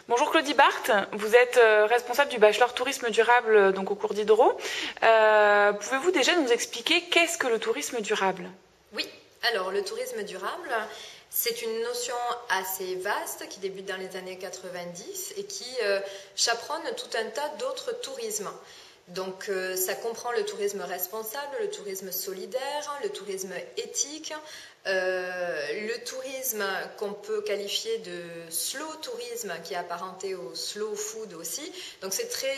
Bonjour Claudie Barthes, vous êtes responsable du bachelor tourisme durable donc au cours d'Hydro. Pouvez-vous déjà nous expliquer qu'est-ce que le tourisme durable? Oui, alors le tourisme durable, c'est une notion assez vaste qui débute dans les années 90 et qui chaperonne tout un tas d'autres tourismes. Donc ça comprend le tourisme responsable, le tourisme solidaire, le tourisme éthique, le tourisme qu'on peut qualifier de slow tourisme qui est apparenté au slow food aussi. Donc c'est très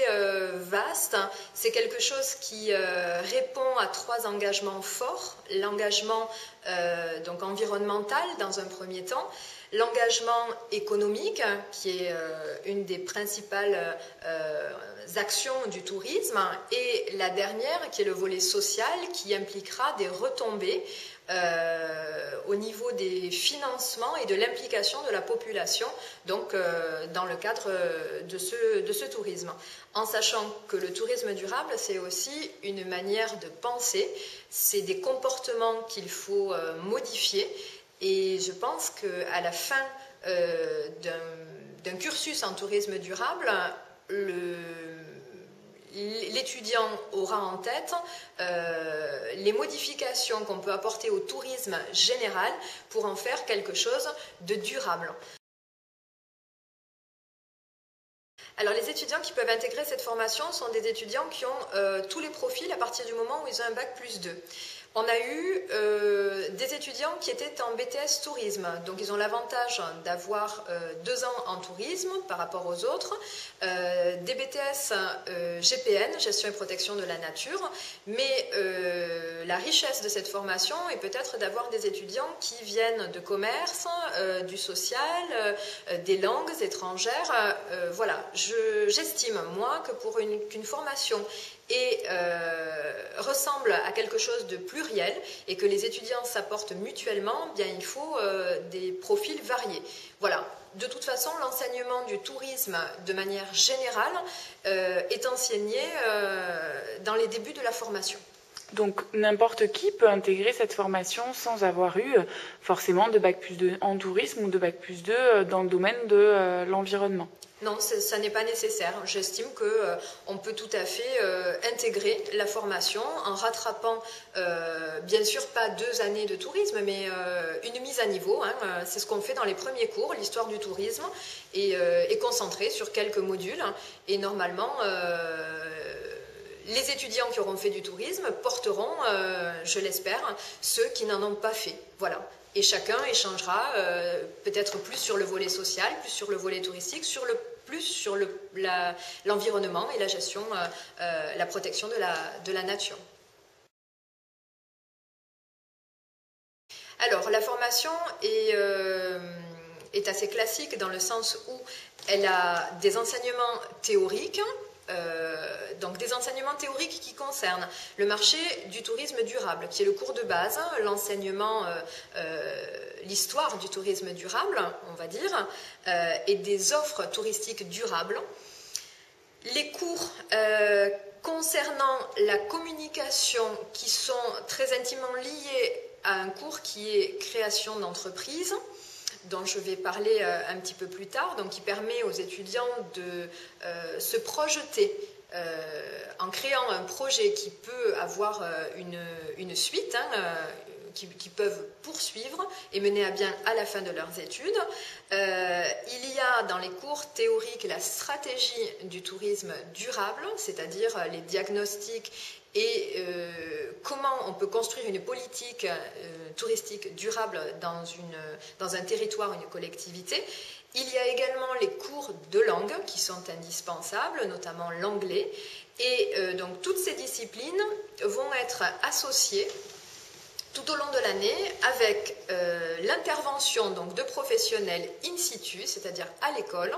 vaste, c'est quelque chose qui répond à 3 engagements forts. L'engagement donc environnemental dans un premier temps, l'engagement économique, qui est une des principales actions du tourisme, et la dernière, qui est le volet social, qui impliquera des retombées au niveau des financements et de l'implication de la population, donc dans le cadre de ce tourisme. En sachant que le tourisme durable, c'est aussi une manière de penser, c'est des comportements qu'il faut modifier. Et je pense qu'à la fin d'un cursus en tourisme durable, l'étudiant aura en tête les modifications qu'on peut apporter au tourisme général pour en faire quelque chose de durable. Alors les étudiants qui peuvent intégrer cette formation sont des étudiants qui ont tous les profils à partir du moment où ils ont un bac+2. On a eu des étudiants qui étaient en BTS tourisme, donc ils ont l'avantage d'avoir 2 ans en tourisme par rapport aux autres, des BTS GPN, gestion et protection de la nature, mais la richesse de cette formation est peut-être d'avoir des étudiants qui viennent de commerce, du social, des langues étrangères. Voilà, j'estime moi que pour qu'une formation ressemble à quelque chose de pluriel et que les étudiants s'apportent mutuellement, bien il faut des profils variés. Voilà. De toute façon, l'enseignement du tourisme de manière générale est enseigné dans les débuts de la formation. Donc n'importe qui peut intégrer cette formation sans avoir eu forcément de bac+2 en tourisme ou de bac+2 dans le domaine de l'environnement. Non, ça n'est pas nécessaire. J'estime qu'on peut tout à fait intégrer la formation en rattrapant, bien sûr, pas 2 années de tourisme, mais une mise à niveau. Hein. C'est ce qu'on fait dans les premiers cours, l'histoire du tourisme, et concentré sur quelques modules. Et normalement, les étudiants qui auront fait du tourisme porteront, je l'espère, ceux qui n'en ont pas fait. Voilà. Et chacun échangera peut-être plus sur le volet social, plus sur le volet touristique, plus sur l'environnement et la gestion, la protection de la nature. Alors, la formation est assez classique dans le sens où elle a des enseignements théoriques, donc des enseignements théoriques qui concernent le marché du tourisme durable, qui est le cours de base, l'enseignement, l'histoire du tourisme durable, on va dire, et des offres touristiques durables. Les cours concernant la communication qui sont très intimement liés à un cours qui est création d'entreprise, dont je vais parler un petit peu plus tard, donc qui permet aux étudiants de se projeter en créant un projet qui peut avoir une suite, hein, qui peuvent poursuivre et mener à bien à la fin de leurs études. Il y a dans les cours théoriques la stratégie du tourisme durable, c'est-à-dire les diagnostics et comment on peut construire une politique touristique durable dans un territoire, une collectivité. Il y a également les cours de langue qui sont indispensables, notamment l'anglais. Et donc toutes ces disciplines vont être associées tout au long de l'année avec l'intervention de professionnels in situ, c'est-à-dire à l'école,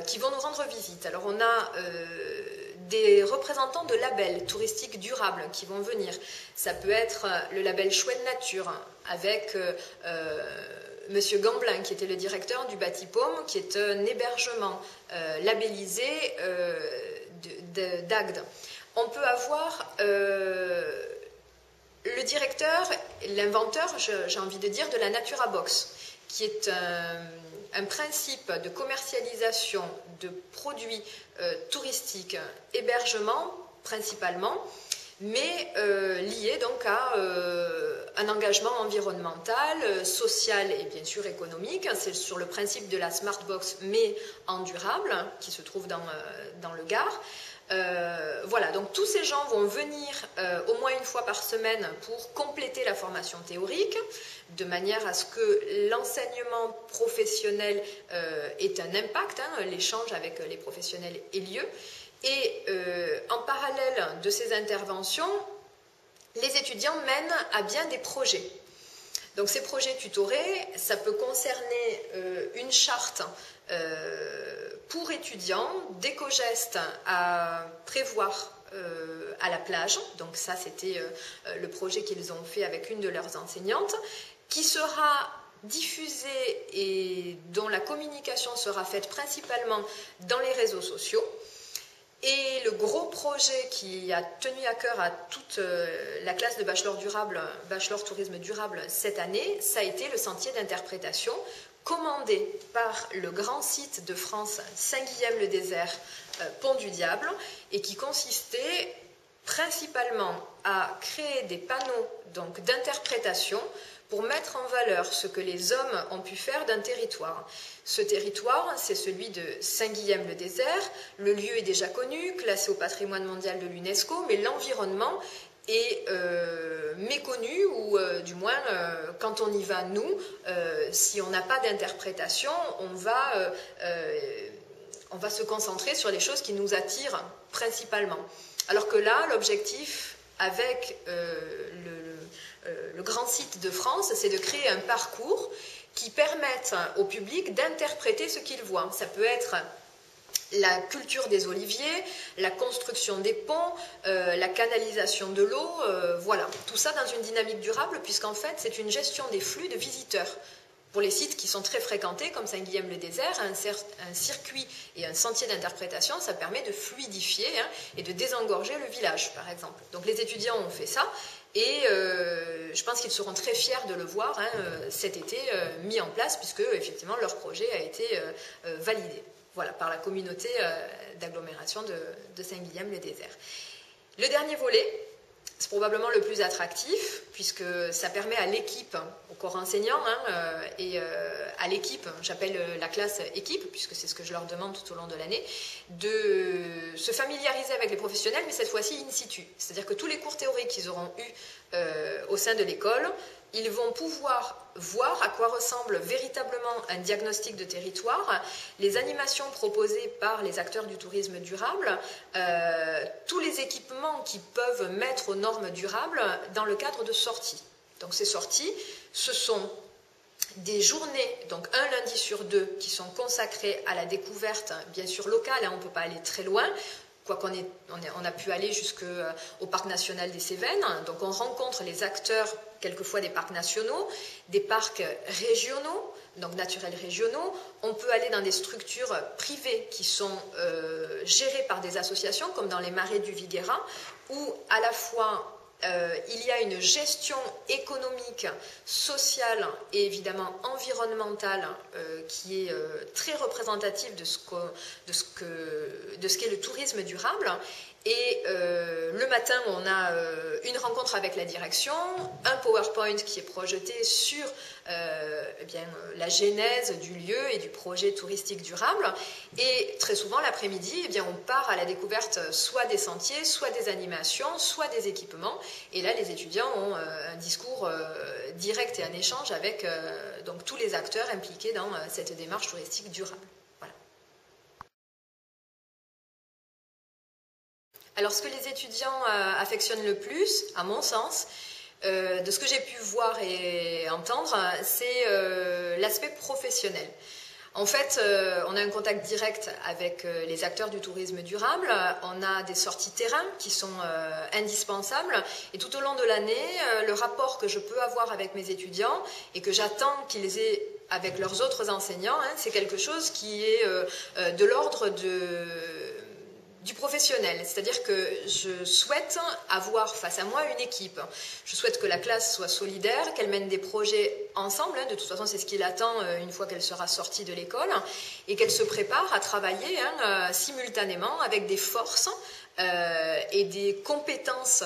qui vont nous rendre visite. Alors on a des représentants de labels touristiques durables qui vont venir. Ça peut être le label Chouette Nature avec Monsieur Gamblin, qui était le directeur du Bâti-Paume, qui est un hébergement labellisé d'Agde. On peut avoir le directeur, l'inventeur, j'ai envie de dire, de la Naturabox, qui est un principe de commercialisation de produits touristiques, hébergement principalement, mais lié donc à un engagement environnemental, social et bien sûr économique. C'est sur le principe de la Smart Box, mais en durable, qui se trouve dans le Gard. Voilà, donc tous ces gens vont venir au moins une fois par semaine pour compléter la formation théorique, de manière à ce que l'enseignement professionnel ait un impact, l'échange avec les professionnels ait lieu. Et en parallèle de ces interventions, les étudiants mènent à bien des projets. Donc ces projets tutorés, ça peut concerner une charte pour étudiants, d'éco-gestes à prévoir à la plage. Donc ça, c'était le projet qu'ils ont fait avec une de leurs enseignantes, qui sera diffusé et dont la communication sera faite principalement dans les réseaux sociaux. Et le gros projet qui a tenu à cœur à toute la classe de bachelor tourisme durable cette année, ça a été le sentier d'interprétation commandé par le grand site de France Saint-Guilhem-le-Désert, Pont du Diable, et qui consistait principalement à créer des panneaux donc d'interprétation pour mettre en valeur ce que les hommes ont pu faire d'un territoire. Ce territoire, c'est celui de Saint-Guilhem-le-Désert. Le lieu est déjà connu, classé au patrimoine mondial de l'UNESCO, mais l'environnement est méconnu, ou du moins, quand on y va, nous, si on n'a pas d'interprétation, on va se concentrer sur les choses qui nous attirent principalement. Alors que là, l'objectif avec le grand site de France, c'est de créer un parcours qui permette au public d'interpréter ce qu'il voit. Ça peut être la culture des oliviers, la construction des ponts, la canalisation de l'eau, voilà. Tout ça dans une dynamique durable, puisqu'en fait, c'est une gestion des flux de visiteurs. Pour les sites qui sont très fréquentés, comme Saint-Guilhem-le-Désert, un circuit et un sentier d'interprétation, ça permet de fluidifier et de désengorger le village, par exemple. Donc les étudiants ont fait ça, et je pense qu'ils seront très fiers de le voir cet été mis en place, puisque effectivement leur projet a été validé, voilà, par la communauté d'agglomération de Saint-Guilhem-le-Désert. Le dernier volet, c'est probablement le plus attractif, puisque ça permet à l'équipe, au corps enseignant, et à l'équipe, j'appelle la classe équipe, puisque c'est ce que je leur demande tout au long de l'année, de se familiariser avec les professionnels, mais cette fois-ci in situ. C'est-à-dire que tous les cours théoriques qu'ils auront eus au sein de l'école, ils vont pouvoir voir à quoi ressemble véritablement un diagnostic de territoire, les animations proposées par les acteurs du tourisme durable, tous les équipements qu'ils peuvent mettre aux normes durables dans le cadre de sorties. Donc ces sorties, ce sont des journées, donc un lundi sur deux, qui sont consacrées à la découverte, bien sûr locale, on ne peut pas aller très loin, quoiqu'on on a pu aller jusqu'au parc national des Cévennes. Donc on rencontre les acteurs, quelquefois des parcs nationaux, des parcs régionaux, donc naturels régionaux. On peut aller dans des structures privées qui sont gérées par des associations, comme dans les marais du Viguera, où à la fois il y a une gestion économique, sociale et évidemment environnementale qui est très représentative de ce qu'est le tourisme durable. Et le matin, on a une rencontre avec la direction, un PowerPoint qui est projeté sur la genèse du lieu et du projet touristique durable. Et très souvent, l'après-midi, on part à la découverte soit des sentiers, soit des animations, soit des équipements. Et là, les étudiants ont un discours direct et un échange avec donc tous les acteurs impliqués dans cette démarche touristique durable. Alors, ce que les étudiants affectionnent le plus, à mon sens, de ce que j'ai pu voir et entendre, c'est l'aspect professionnel. En fait, on a un contact direct avec les acteurs du tourisme durable, on a des sorties terrain qui sont indispensables, et tout au long de l'année, le rapport que je peux avoir avec mes étudiants et que j'attends qu'ils aient avec leurs autres enseignants, c'est quelque chose qui est de l'ordre du professionnel, c'est-à-dire que je souhaite avoir face à moi une équipe. Je souhaite que la classe soit solidaire, qu'elle mène des projets ensemble, de toute façon c'est ce qu'il attend une fois qu'elle sera sortie de l'école, et qu'elle se prépare à travailler simultanément avec des forces et des compétences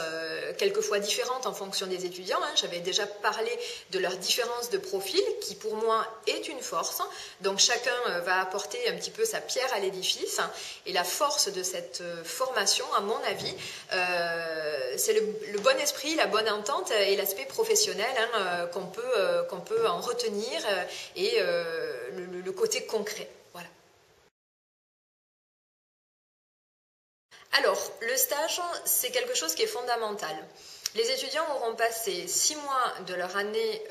quelquefois différentes en fonction des étudiants. J'avais déjà parlé de leur différence de profil, qui pour moi est une force. Donc chacun va apporter un petit peu sa pierre à l'édifice. Et la force de cette formation, à mon avis, c'est le bon esprit, la bonne entente et l'aspect professionnel qu'on peut en retenir et le côté concret. Voilà. Alors, le stage, c'est quelque chose qui est fondamental. Les étudiants auront passé 6 mois de leur année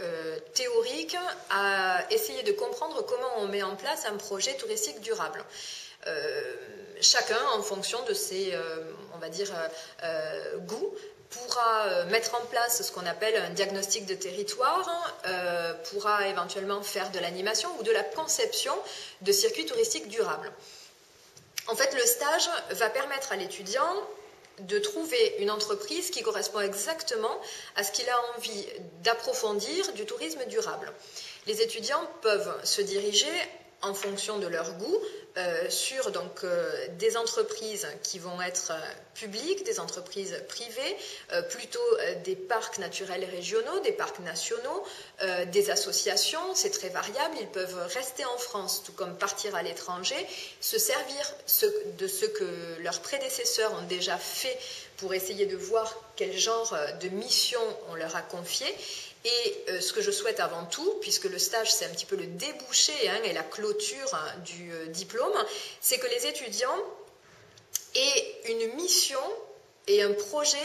théorique à essayer de comprendre comment on met en place un projet touristique durable. Chacun, en fonction de ses, on va dire, goûts, pourra mettre en place ce qu'on appelle un diagnostic de territoire, pourra éventuellement faire de l'animation ou de la conception de circuits touristiques durables. En fait, le stage va permettre à l'étudiant de trouver une entreprise qui correspond exactement à ce qu'il a envie d'approfondir du tourisme durable. Les étudiants peuvent se diriger en fonction de leur goût sur des entreprises qui vont être publiques, des entreprises privées, plutôt des parcs naturels et régionaux, des parcs nationaux, des associations, c'est très variable, ils peuvent rester en France tout comme partir à l'étranger, se servir de ce que leurs prédécesseurs ont déjà fait pour essayer de voir quel genre de mission on leur a confié. Et ce que je souhaite avant tout, puisque le stage c'est un petit peu le débouché et la clôture du diplôme, c'est que les étudiants aient une mission et un projet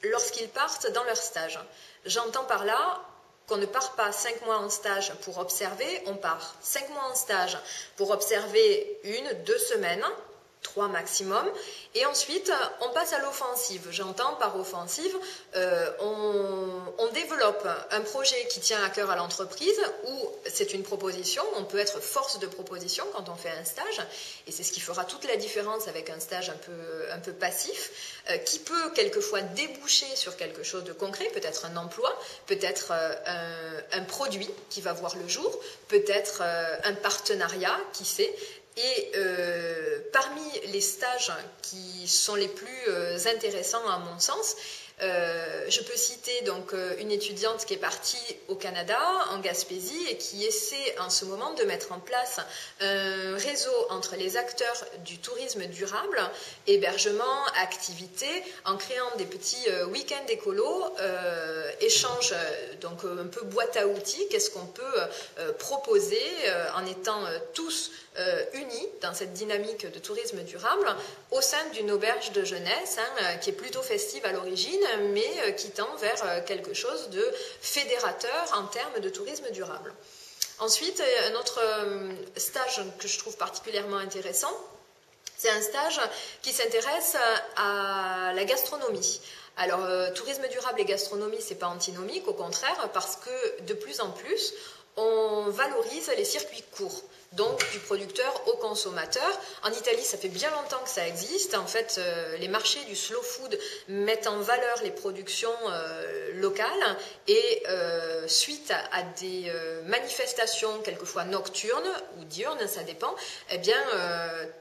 lorsqu'ils partent dans leur stage. J'entends par là qu'on ne part pas 5 mois en stage pour observer, on part 5 mois en stage pour observer 1-2 semaines, 3 maximum, et ensuite on passe à l'offensive. J'entends par offensive, on développe un projet qui tient à cœur à l'entreprise, ou c'est une proposition, on peut être force de proposition quand on fait un stage, et c'est ce qui fera toute la différence avec un stage un peu passif, qui peut quelquefois déboucher sur quelque chose de concret, peut-être un emploi, peut-être un produit qui va voir le jour, peut-être un partenariat, qui sait. Et parmi les stages qui sont les plus intéressants à mon sens, je peux citer donc une étudiante qui est partie au Canada, en Gaspésie, et qui essaie en ce moment de mettre en place un réseau entre les acteurs du tourisme durable, hébergement, activités, en créant des petits week-ends écolos, échanges, donc un peu boîte à outils, qu'est-ce qu'on peut proposer en étant tous unis dans cette dynamique de tourisme durable au sein d'une auberge de jeunesse qui est plutôt festive à l'origine, mais qui tend vers quelque chose de fédérateur en termes de tourisme durable. Ensuite, un autre stage que je trouve particulièrement intéressant, c'est un stage qui s'intéresse à la gastronomie. Alors, tourisme durable et gastronomie, c'est pas antinomique, au contraire, parce que de plus en plus, on valorise les circuits courts, donc du producteur au consommateur. En Italie, ça fait bien longtemps que ça existe. En fait, les marchés du slow food mettent en valeur les productions locales et suite à des manifestations, quelquefois nocturnes ou diurnes, ça dépend, eh bien,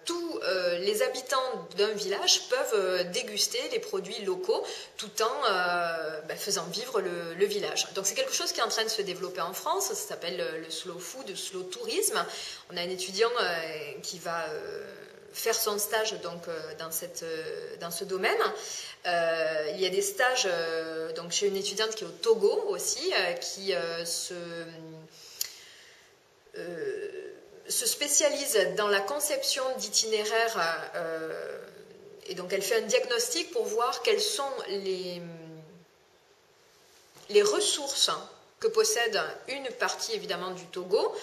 tous les habitants d'un village peuvent déguster les produits locaux tout en faisant vivre le village. Donc c'est quelque chose qui est en train de se développer en France, ça s'appelle le slow food, le slow tourisme. On a un étudiant qui va faire son stage donc, dans ce domaine. Il y a des stages donc, chez une étudiante qui est au Togo aussi, qui se spécialise dans la conception d'itinéraires et donc elle fait un diagnostic pour voir quelles sont les ressources que possède une partie évidemment du Togo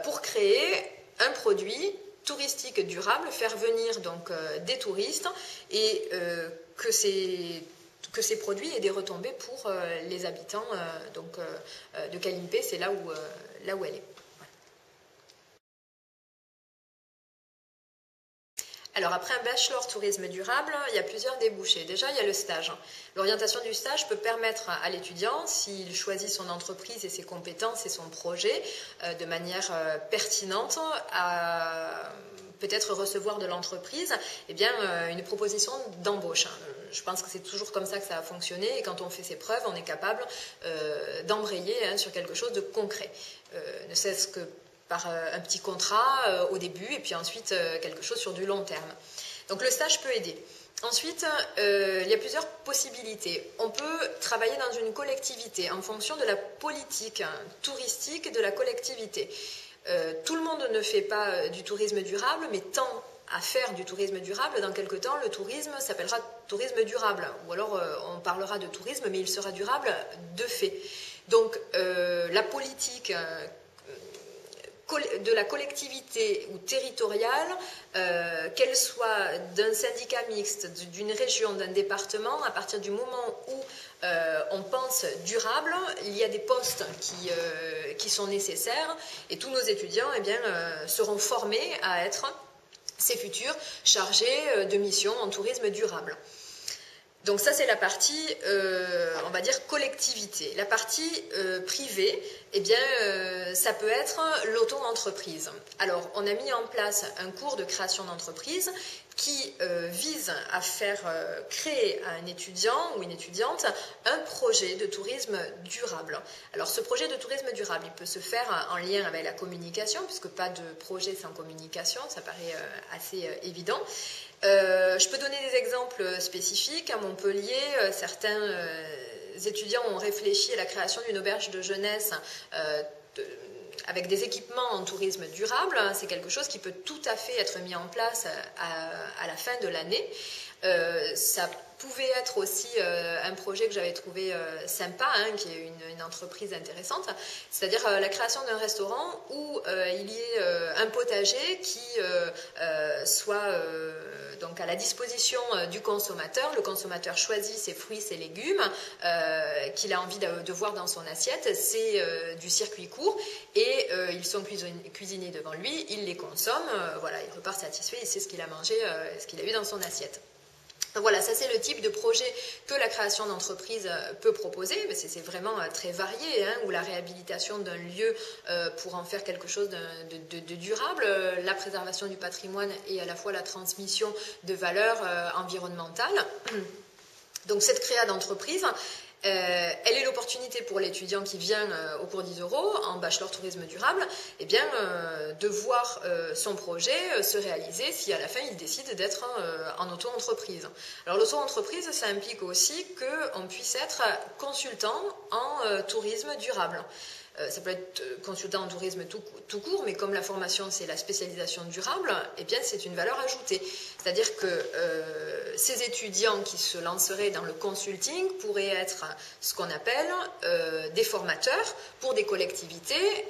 pour créer un produit touristique durable, faire venir donc des touristes et que ces produits aient des retombées pour les habitants de Kalimpé, c'est là où elle est. Alors après un bachelor tourisme durable, il y a plusieurs débouchés. Déjà, il y a le stage. L'orientation du stage peut permettre à l'étudiant, s'il choisit son entreprise et ses compétences et son projet de manière pertinente, à peut-être recevoir de l'entreprise une proposition d'embauche. Je pense que c'est toujours comme ça que ça a fonctionné, et quand on fait ses preuves, on est capable d'embrayer sur quelque chose de concret. Ne serait-ce que par un petit contrat au début, et puis ensuite quelque chose sur du long terme. Donc le stage peut aider. Ensuite, il y a plusieurs possibilités. On peut travailler dans une collectivité en fonction de la politique touristique de la collectivité. Tout le monde ne fait pas du tourisme durable, mais tend à faire du tourisme durable. Dans quelque temps, le tourisme s'appellera tourisme durable, ou alors on parlera de tourisme, mais il sera durable de fait. Donc la politique de la collectivité ou territoriale, qu'elle soit d'un syndicat mixte, d'une région, d'un département, à partir du moment où on pense durable, il y a des postes qui sont nécessaires, et tous nos étudiants seront formés à être ces futurs chargés de missions en tourisme durable. Donc ça, c'est la partie, on va dire, collectivité. La partie privée, ça peut être l'auto-entreprise. Alors, on a mis en place un cours de création d'entreprise qui vise à faire créer à un étudiant ou une étudiante un projet de tourisme durable. Alors, ce projet de tourisme durable, il peut se faire en lien avec la communication, puisque pas de projet sans communication, ça paraît assez évident. Je peux donner des exemples spécifiques. À Montpellier, certains étudiants ont réfléchi à la création d'une auberge de jeunesse avec des équipements en tourisme durable. C'est quelque chose qui peut tout à fait être mis en place à la fin de l'année. Ça pouvait être aussi un projet que j'avais trouvé sympa, qui est une entreprise intéressante, c'est-à-dire la création d'un restaurant où il y ait un potager qui soit donc à la disposition du consommateur. Le consommateur choisit ses fruits, ses légumes qu'il a envie de voir dans son assiette. C'est du circuit court, et ils sont cuisinés devant lui, il les consomme, voilà, il repart satisfait, il sait ce qu'il a mangé, ce qu'il a eu dans son assiette. Donc voilà, ça c'est le type de projet que la création d'entreprise peut proposer. C'est vraiment très varié, ou la réhabilitation d'un lieu pour en faire quelque chose de durable, la préservation du patrimoine et à la fois la transmission de valeurs environnementales. Donc cette créa d'entreprise, elle est l'opportunité pour l'étudiant qui vient au cours d'Isero en bachelor tourisme durable, de voir son projet se réaliser si à la fin il décide d'être en auto-entreprise. Alors l'auto-entreprise, ça implique aussi qu'on puisse être consultant en tourisme durable. Ça peut être consultant en tourisme tout court, mais comme la formation c'est la spécialisation durable, c'est une valeur ajoutée. C'est-à-dire que ces étudiants qui se lanceraient dans le consulting pourraient être ce qu'on appelle des formateurs pour des collectivités,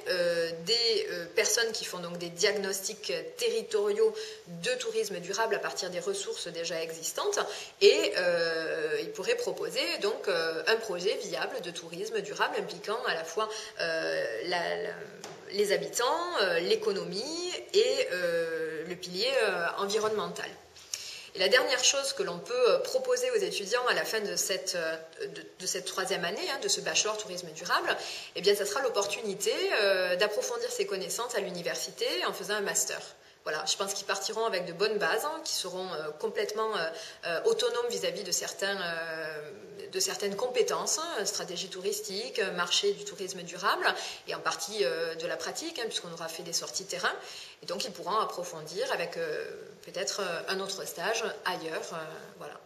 des personnes qui font donc des diagnostics territoriaux de tourisme durable à partir des ressources déjà existantes, et ils pourraient proposer donc un projet viable de tourisme durable impliquant à la fois les habitants, l'économie et le pilier environnemental. Et la dernière chose que l'on peut proposer aux étudiants à la fin de cette troisième année, de ce bachelor tourisme durable, ça sera l'opportunité d'approfondir ses connaissances à l'université en faisant un master. Voilà, je pense qu'ils partiront avec de bonnes bases, qui seront complètement autonomes vis-à-vis de certaines compétences, stratégie touristique, marché du tourisme durable, et en partie de la pratique, puisqu'on aura fait des sorties terrain. Et donc, ils pourront approfondir avec peut-être un autre stage ailleurs. Voilà.